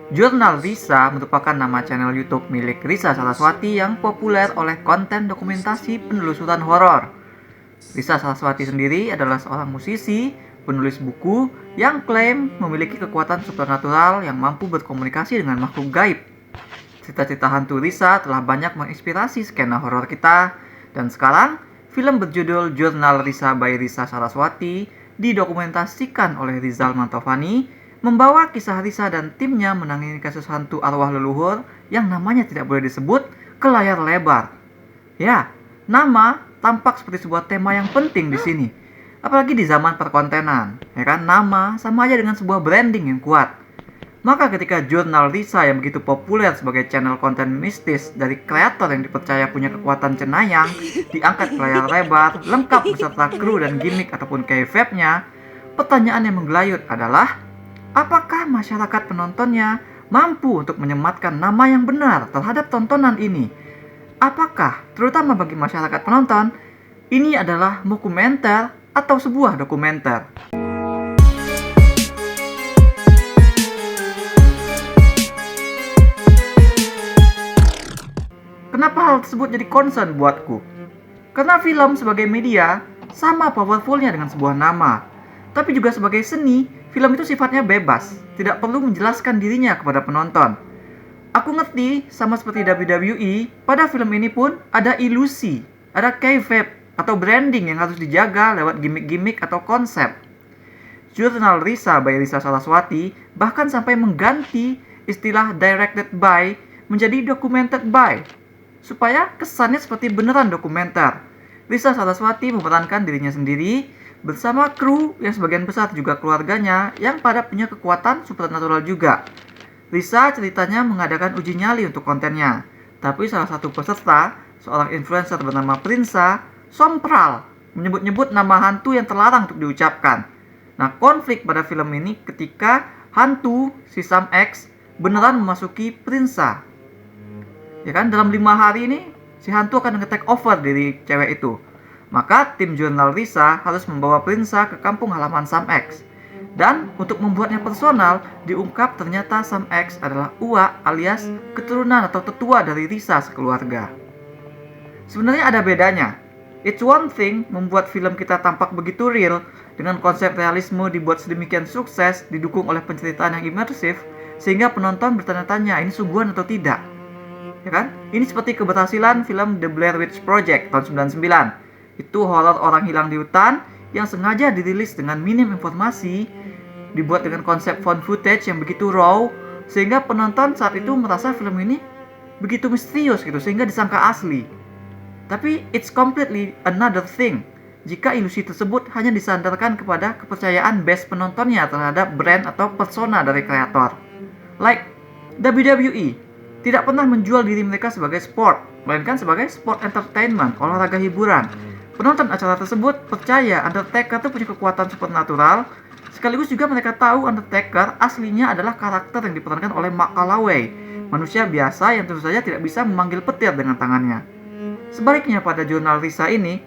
Jurnal Risa merupakan nama channel YouTube milik Risa Saraswati yang populer oleh konten dokumentasi penelusuran horor. Risa Saraswati sendiri adalah seorang musisi, penulis buku yang klaim memiliki kekuatan supernatural yang mampu berkomunikasi dengan makhluk gaib. Cerita-cerita hantu Risa telah banyak menginspirasi skena horor kita, dan sekarang film berjudul Jurnal Risa by Risa Saraswati didokumentasikan oleh Rizal Mantovani, membawa kisah Risa dan timnya menangani kasus hantu arwah leluhur yang namanya tidak boleh disebut ke layar lebar. Ya, nama tampak seperti sebuah tema yang penting di sini. Apalagi di zaman perkontenan, ya kan? Nama sama aja dengan sebuah branding yang kuat. Maka ketika jurnal Risa yang begitu populer sebagai channel konten mistis dari kreator yang dipercaya punya kekuatan cenayang diangkat ke layar lebar, lengkap beserta kru dan gimmick ataupun kayfabnya, pertanyaan yang menggelayut adalah, apakah masyarakat penontonnya mampu untuk menyematkan nama yang benar terhadap tontonan ini? Apakah, terutama bagi masyarakat penonton, ini adalah dokumenter atau sebuah dokumenter? Kenapa hal tersebut jadi concern buatku? Karena film sebagai media sama powerfulnya dengan sebuah nama. Tapi juga sebagai seni, film itu sifatnya bebas, tidak perlu menjelaskan dirinya kepada penonton. Aku ngerti, sama seperti WWE, pada film ini pun ada ilusi, ada kayfab atau branding yang harus dijaga lewat gimmick-gimmick atau konsep. Jurnal Risa by Risa Saraswati bahkan sampai mengganti istilah directed by menjadi documented by, supaya kesannya seperti beneran dokumenter. Risa Saraswati memerankan dirinya sendiri bersama kru yang sebagian besar juga keluarganya yang pada punya kekuatan supernatural juga. Risa ceritanya mengadakan uji nyali untuk kontennya, tapi salah satu peserta, seorang influencer bernama Prinsa, sompral menyebut-nyebut nama hantu yang terlarang untuk diucapkan. Nah, konflik pada film ini ketika hantu si Sam X beneran memasuki Prinsa. Ya kan, dalam 5 hari ini si hantu akan nge-take over dari cewek itu. Maka tim jurnal Risa harus membawa Prinsa ke kampung halaman Sam X. Dan untuk membuatnya personal, diungkap ternyata Sam X adalah Uwa alias keturunan atau tetua dari Risa sekeluarga. Sebenarnya ada bedanya. It's one thing membuat film kita tampak begitu real dengan konsep realisme dibuat sedemikian sukses, didukung oleh penceritaan yang imersif, sehingga penonton bertanya-tanya ini sungguhan atau tidak. Ya kan? Ini seperti keberhasilan film The Blair Witch Project tahun 99. Itu horor orang hilang di hutan yang sengaja dirilis dengan minim informasi, dibuat dengan konsep found footage yang begitu raw, sehingga penonton saat itu merasa film ini begitu misterius gitu, sehingga disangka asli. Tapi it's completely another thing jika ilusi tersebut hanya disandarkan kepada kepercayaan base penontonnya terhadap brand atau persona dari kreator. Like WWE tidak pernah menjual diri mereka sebagai sport, melainkan sebagai sport entertainment, olahraga hiburan. Penonton acara tersebut percaya Undertaker itu punya kekuatan supernatural, sekaligus juga mereka tahu Undertaker aslinya adalah karakter yang diperankan oleh Mark Calaway, manusia biasa yang tentu saja tidak bisa memanggil petir dengan tangannya. Sebaliknya pada jurnal Risa ini,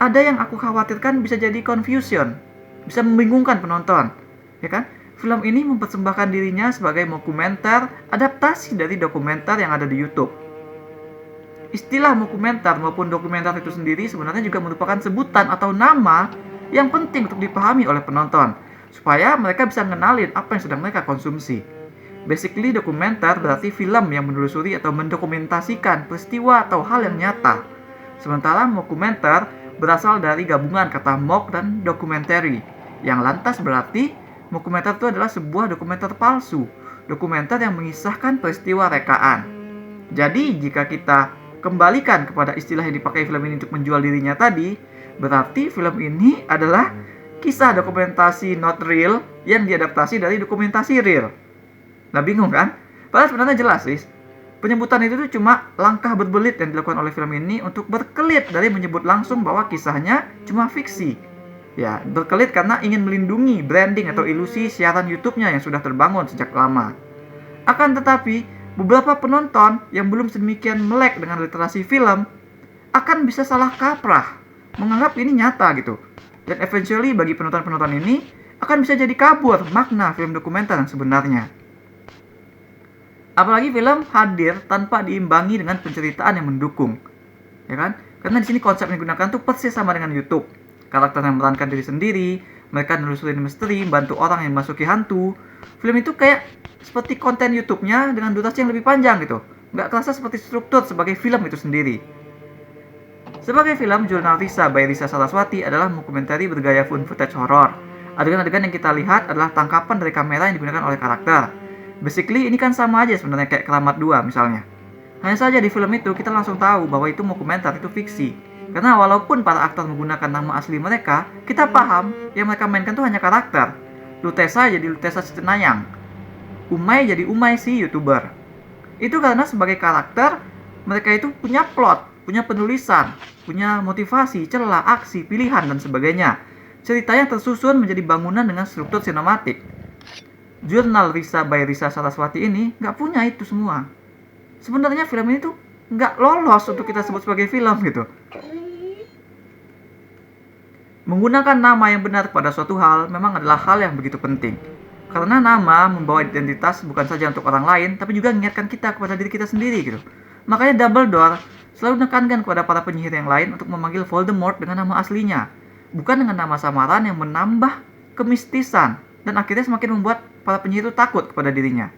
ada yang aku khawatirkan bisa jadi confusion, bisa membingungkan penonton, ya kan? Film ini mempersembahkan dirinya sebagai dokumenter adaptasi dari dokumenter yang ada di YouTube. Istilah dokumenter maupun dokumenter itu sendiri sebenarnya juga merupakan sebutan atau nama yang penting untuk dipahami oleh penonton, supaya mereka bisa mengenalin apa yang sedang mereka konsumsi. Basically, dokumenter berarti film yang menelusuri atau mendokumentasikan peristiwa atau hal yang nyata. Sementara dokumenter berasal dari gabungan kata mock dan documentary, yang lantas berarti dokumenter itu adalah sebuah dokumenter palsu, dokumenter yang mengisahkan peristiwa rekaan. Jadi, jika kita kembalikan kepada istilah yang dipakai film ini untuk menjual dirinya tadi, berarti film ini adalah kisah dokumentasi not real yang diadaptasi dari dokumentasi real. Nah, bingung kan? Padahal sebenarnya jelas sih. Penyebutan itu tuh cuma langkah berbelit yang dilakukan oleh film ini untuk berkelit dari menyebut langsung bahwa kisahnya cuma fiksi. Ya, berkelit karena ingin melindungi branding atau ilusi siaran YouTube-nya yang sudah terbangun sejak lama. Akan tetapi, beberapa penonton yang belum sedemikian melek dengan literasi film akan bisa salah kaprah, menganggap ini nyata gitu. Dan eventually bagi penonton-penonton ini akan bisa jadi kabur makna film dokumenter yang sebenarnya. Apalagi film hadir tanpa diimbangi dengan penceritaan yang mendukung, ya kan? Karena di sini konsep yang digunakan tuh persis sama dengan YouTube. Karakter yang memerankan diri sendiri, mereka nelusurin misteri, bantu orang yang memasuki hantu. Film itu kayak seperti konten YouTube-nya dengan durasi yang lebih panjang gitu. Nggak terasa seperti struktur sebagai film itu sendiri. Sebagai film, Jurnal Risa by Risa Saraswati adalah dokumentari bergaya found footage horror. Adegan-adegan yang kita lihat adalah tangkapan dari kamera yang digunakan oleh karakter. Basically ini kan sama aja sebenarnya kayak Keramat 2 misalnya. Hanya saja di film itu kita langsung tahu bahwa itu dokumenter, itu fiksi. Karena walaupun para aktor menggunakan nama asli mereka, kita paham yang mereka mainkan tuh hanya karakter. Lutesa jadi Lutesa Cenayang, Umay jadi Umay si YouTuber. Itu karena sebagai karakter, mereka itu punya plot, punya penulisan, punya motivasi, celah, aksi, pilihan, dan sebagainya. Cerita yang tersusun menjadi bangunan dengan struktur sinematik. Jurnal Risa by Risa Saraswati ini nggak punya itu semua. Sebenarnya film ini tuh nggak lolos untuk kita sebut sebagai film gitu. Menggunakan nama yang benar pada suatu hal memang adalah hal yang begitu penting. Karena nama membawa identitas bukan saja untuk orang lain, tapi juga mengingatkan kita kepada diri kita sendiri gitu. Makanya Dumbledore selalu menekankan kepada para penyihir yang lain untuk memanggil Voldemort dengan nama aslinya, bukan dengan nama samaran yang menambah kemistisan dan akhirnya semakin membuat para penyihir itu takut kepada dirinya.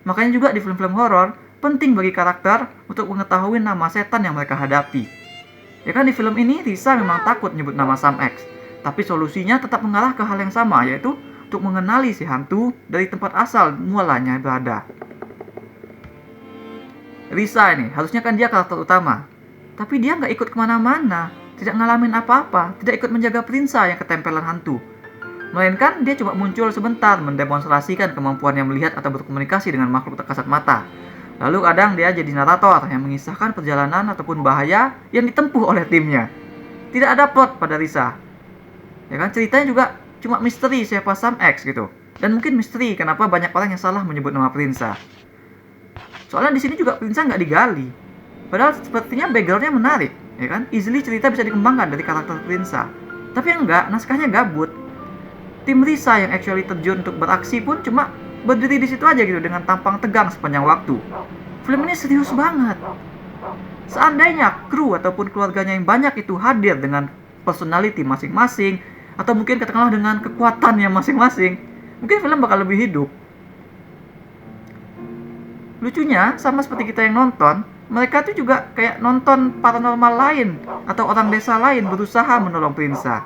Makanya juga di film-film horor, penting bagi karakter untuk mengetahui nama setan yang mereka hadapi. Ya kan di film ini Risa memang takut nyebut nama Sam X, tapi solusinya tetap mengarah ke hal yang sama, yaitu untuk mengenali si hantu dari tempat asal mulanya berada. Risa ini, harusnya kan dia karakter utama, tapi dia nggak ikut kemana-mana, tidak ngalamin apa-apa, tidak ikut menjaga Prinsa yang ketempelan hantu. Melainkan dia cuma muncul sebentar mendemonstrasikan kemampuannya melihat atau berkomunikasi dengan makhluk tak kasat mata. Lalu kadang dia jadi narator yang mengisahkan perjalanan ataupun bahaya yang ditempuh oleh timnya. Tidak ada plot pada Risa. Ya kan, ceritanya juga cuma misteri siapa Sam X gitu. Dan mungkin misteri kenapa banyak orang yang salah menyebut nama Prinsa. Soalnya di sini juga Prinsa nggak digali. Padahal sepertinya backgroundnya menarik, ya kan? Easily cerita bisa dikembangkan dari karakter Prinsa. Tapi enggak, naskahnya gabut. Tim Risa yang actually terjun untuk beraksi pun cuma berdiri di situ aja gitu dengan tampang tegang sepanjang waktu. Film ini serius banget. Seandainya kru ataupun keluarganya yang banyak itu hadir dengan personality masing-masing, atau mungkin katakanlah dengan kekuatannya masing-masing, mungkin film bakal lebih hidup. Lucunya, sama seperti kita yang nonton, mereka tuh juga kayak nonton paranormal lain atau orang desa lain berusaha menolong Prinsa.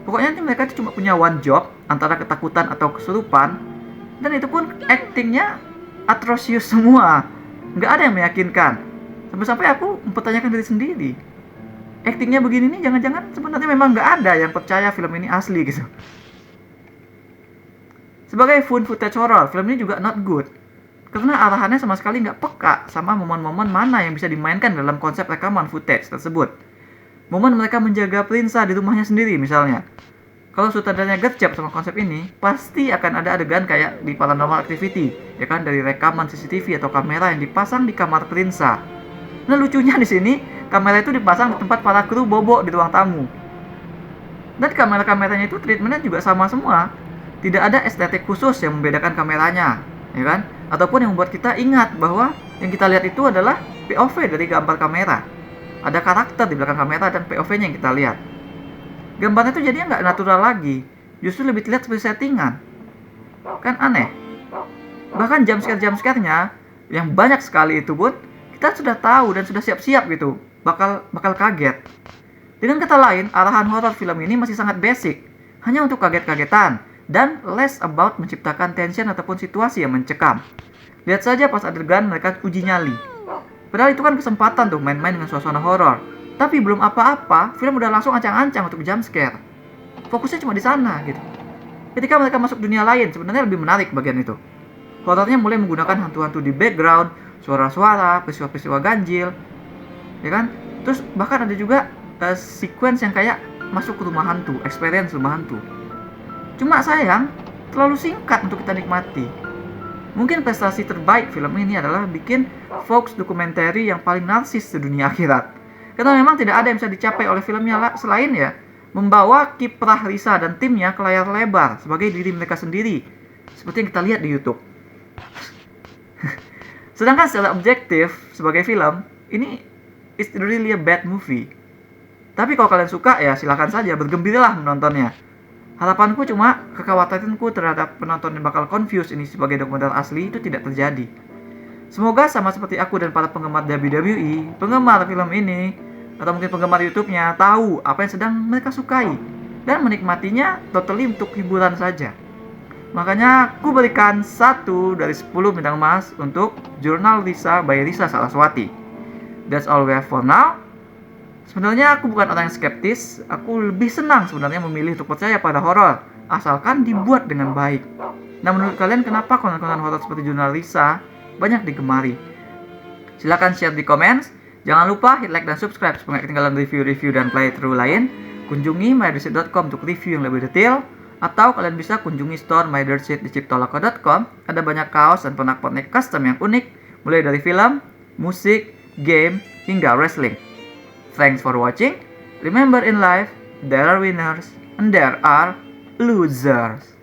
Pokoknya mereka tuh cuma punya one job, antara ketakutan atau kesurupan, dan itu pun actingnya atrocious semua. Nggak ada yang meyakinkan. Sampai-sampai aku mempertanyakan diri sendiri. Actingnya begini nih, jangan-jangan sebenarnya memang nggak ada yang percaya film ini asli gitu. Sebagai found footage horror, film ini juga not good. Karena arahannya sama sekali nggak peka sama momen-momen mana yang bisa dimainkan dalam konsep rekaman footage tersebut. Momen mereka menjaga Prinsa di rumahnya sendiri misalnya. Kalau sutradaranya gercep sama konsep ini, pasti akan ada adegan kayak di Paranormal Activity, ya kan, dari rekaman CCTV atau kamera yang dipasang di kamar Prinsa. Nah lucunya di sini, kamera itu dipasang di tempat para kru bobo di ruang tamu. Dan kamera-kameranya itu treatmentnya juga sama semua. Tidak ada estetik khusus yang membedakan kameranya, ya kan? Ataupun yang membuat kita ingat bahwa yang kita lihat itu adalah POV dari gambar kamera. Ada karakter di belakang kamera dan POV-nya yang kita lihat. Gambarnya itu jadinya nggak natural lagi, justru lebih terlihat seperti settingan. Kan aneh. Bahkan jump-scare-nya yang banyak sekali itu pun kita sudah tahu dan sudah siap-siap gitu, bakal kaget. Dengan kata lain, arahan horor film ini masih sangat basic, hanya untuk kaget-kagetan dan less about menciptakan tension ataupun situasi yang mencekam. Lihat saja pas adegan mereka uji nyali. Padahal itu kan kesempatan tuh main-main dengan suasana horor. Tapi belum apa-apa, film udah langsung ancang-ancang untuk jump scare. Fokusnya cuma di sana gitu. Ketika mereka masuk dunia lain, sebenarnya lebih menarik bagian itu. Horornya mulai menggunakan hantu-hantu di background, suara-suara, peristiwa-peristiwa ganjil, ya kan? Terus bahkan ada juga sequence yang kayak masuk ke rumah hantu, experience rumah hantu. Cuma sayang, terlalu singkat untuk kita nikmati. Mungkin prestasi terbaik film ini adalah bikin Fox dokumentari yang paling narsis di dunia akhirat. Karena memang tidak ada yang bisa dicapai oleh filmnya selain ya membawa kiprah Risa dan timnya ke layar lebar sebagai diri mereka sendiri, seperti yang kita lihat di YouTube. Sedangkan secara objektif sebagai film, ini it's really a bad movie. Tapi kalau kalian suka ya silakan saja, bergembiralah menontonnya. Harapanku cuma kekhawatiranku terhadap penonton yang bakal confuse ini sebagai dokumenter asli itu tidak terjadi. Semoga sama seperti aku dan para penggemar WWE, penggemar film ini, atau mungkin penggemar YouTube-nya tahu apa yang sedang mereka sukai dan menikmatinya totally untuk hiburan saja. Makanya aku berikan 1 dari 10 bintang emas untuk Jurnal Risa by Risa Saraswati. That's all we have for now. Sebenarnya aku bukan orang yang skeptis, aku lebih senang sebenarnya memilih untuk percaya pada horor, asalkan dibuat dengan baik. Nah, menurut kalian kenapa konten-konten horor seperti Jurnal Risa banyak digemari? Silahkan share di komen. Jangan lupa hit like dan subscribe supaya gak ketinggalan review-review dan playthrough lain. Kunjungi mydirtshit.com untuk review yang lebih detail. Atau kalian bisa kunjungi store mydirtshit di ciptoloko.com. Ada banyak kaos dan pernak-pernik custom yang unik, mulai dari film, musik, game, hingga wrestling. Thanks for watching. Remember in life, there are winners and there are losers.